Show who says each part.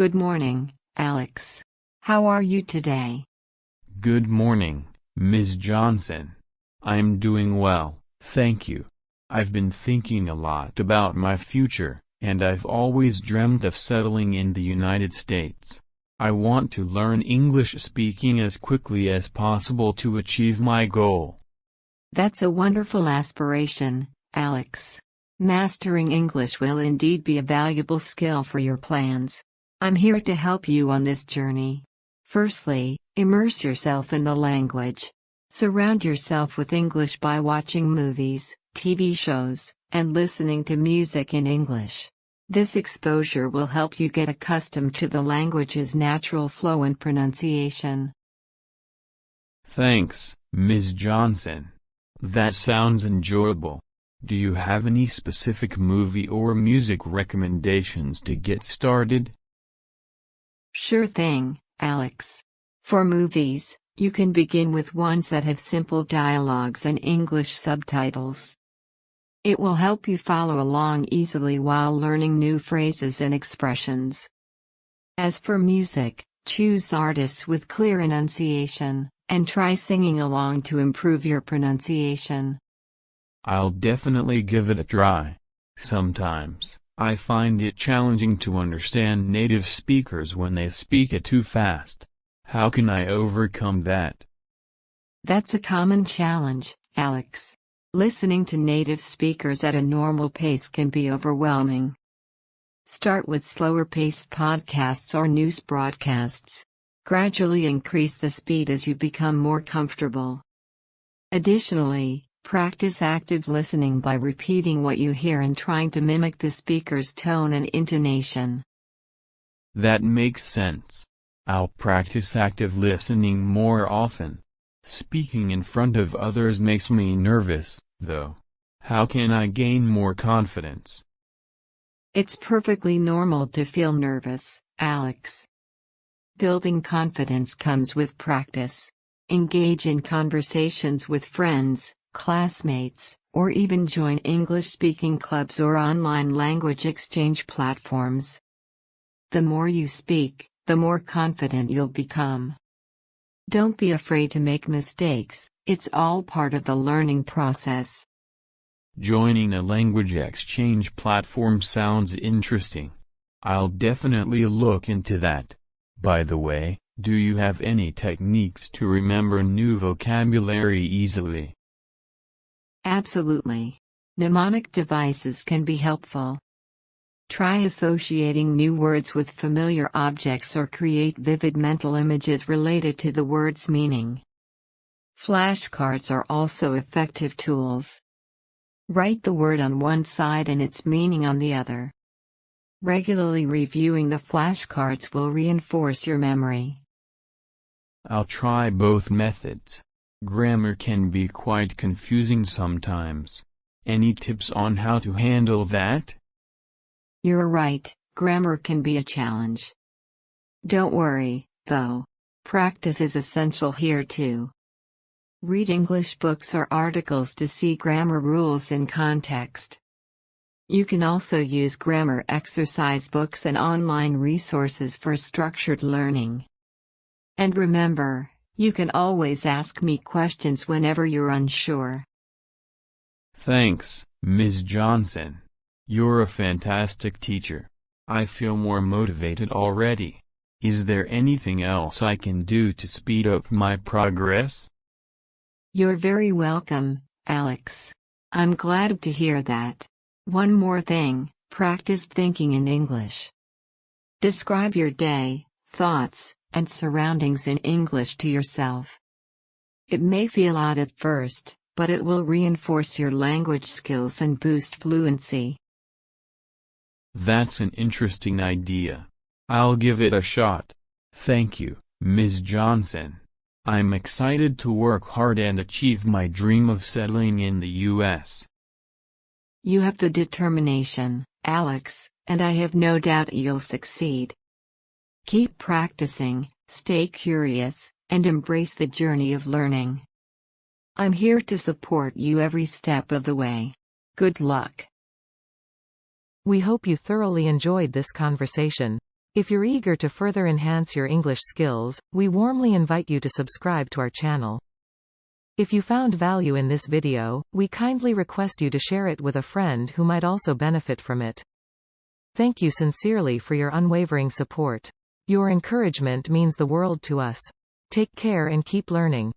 Speaker 1: Good morning, Alex. How are you today?
Speaker 2: Good morning, Ms. Johnson. I'm doing well, thank you. I've been thinking a lot about my future, and I've always dreamt of settling in the United States. I want to learn English speaking as quickly as possible to achieve my goal.
Speaker 1: That's a wonderful aspiration, Alex. Mastering English will indeed be a valuable skill for your plans. I'm here to help you on this journey. Firstly, immerse yourself in the language. Surround yourself with English by watching movies, TV shows, and listening to music in English. This exposure will help you get accustomed to the language's natural flow and pronunciation.
Speaker 2: Thanks, Ms. Johnson. That sounds enjoyable. Do you have any specific movie or music recommendations to get started?
Speaker 1: Sure thing, Alex. For movies, you can begin with ones that have simple dialogues and English subtitles. It will help you follow along easily while learning new phrases and expressions. As for music, choose artists with clear enunciation, and try singing along to improve your pronunciation.
Speaker 2: I'll definitely give it a try. Sometimes, I find it challenging to understand native speakers when they speak it too fast. How can I overcome that?
Speaker 1: That's a common challenge, Alex. Listening to native speakers at a normal pace can be overwhelming. Start with slower-paced podcasts or news broadcasts. Gradually increase the speed as you become more comfortable. Additionally, practice active listening by repeating what you hear and trying to mimic the speaker's tone and intonation.
Speaker 2: That makes sense. I'll practice active listening more often. Speaking in front of others makes me nervous, though. How can I gain more confidence?
Speaker 1: It's perfectly normal to feel nervous, Alex. Building confidence comes with practice. Engage in conversations with friends, classmates, or even join English-speaking clubs or online language exchange platforms. The more you speak, the more confident you'll become. Don't be afraid to make mistakes, it's all part of the learning process.
Speaker 2: Joining a language exchange platform sounds interesting. I'll definitely look into that. By the way, do you have any techniques to remember new vocabulary easily?
Speaker 1: Absolutely. Mnemonic devices can be helpful. Try associating new words with familiar objects or create vivid mental images related to the word's meaning. Flashcards are also effective tools. Write the word on one side and its meaning on the other. Regularly reviewing the flashcards will reinforce your memory.
Speaker 2: I'll try both methods. Grammar can be quite confusing sometimes. Any tips on how to handle that?
Speaker 1: You're right, grammar can be a challenge. Don't worry, though. Practice is essential here too. Read English books or articles to see grammar rules in context. You can also use grammar exercise books and online resources for structured learning. And remember, you can always ask me questions whenever you're unsure.
Speaker 2: Thanks, Ms. Johnson. You're a fantastic teacher. I feel more motivated already. Is there anything else I can do to speed up my progress?
Speaker 1: You're very welcome, Alex. I'm glad to hear that. One more thing, practice thinking in English. Describe your day, thoughts, and surroundings in English to yourself. It may feel odd at first, but it will reinforce your language skills and boost fluency.
Speaker 2: That's an interesting idea. I'll give it a shot. Thank you, Ms. Johnson. I'm excited to work hard and achieve my dream of settling in the U.S.
Speaker 1: You have the determination, Alex, and I have no doubt you'll succeed. Keep practicing, stay curious, and embrace the journey of learning. I'm here to support you every step of the way. Good luck.
Speaker 3: We hope you thoroughly enjoyed this conversation. If you're eager to further enhance your English skills, we warmly invite you to subscribe to our channel. If you found value in this video, we kindly request you to share it with a friend who might also benefit from it. Thank you sincerely for your unwavering support. Your encouragement means the world to us. Take care and keep learning.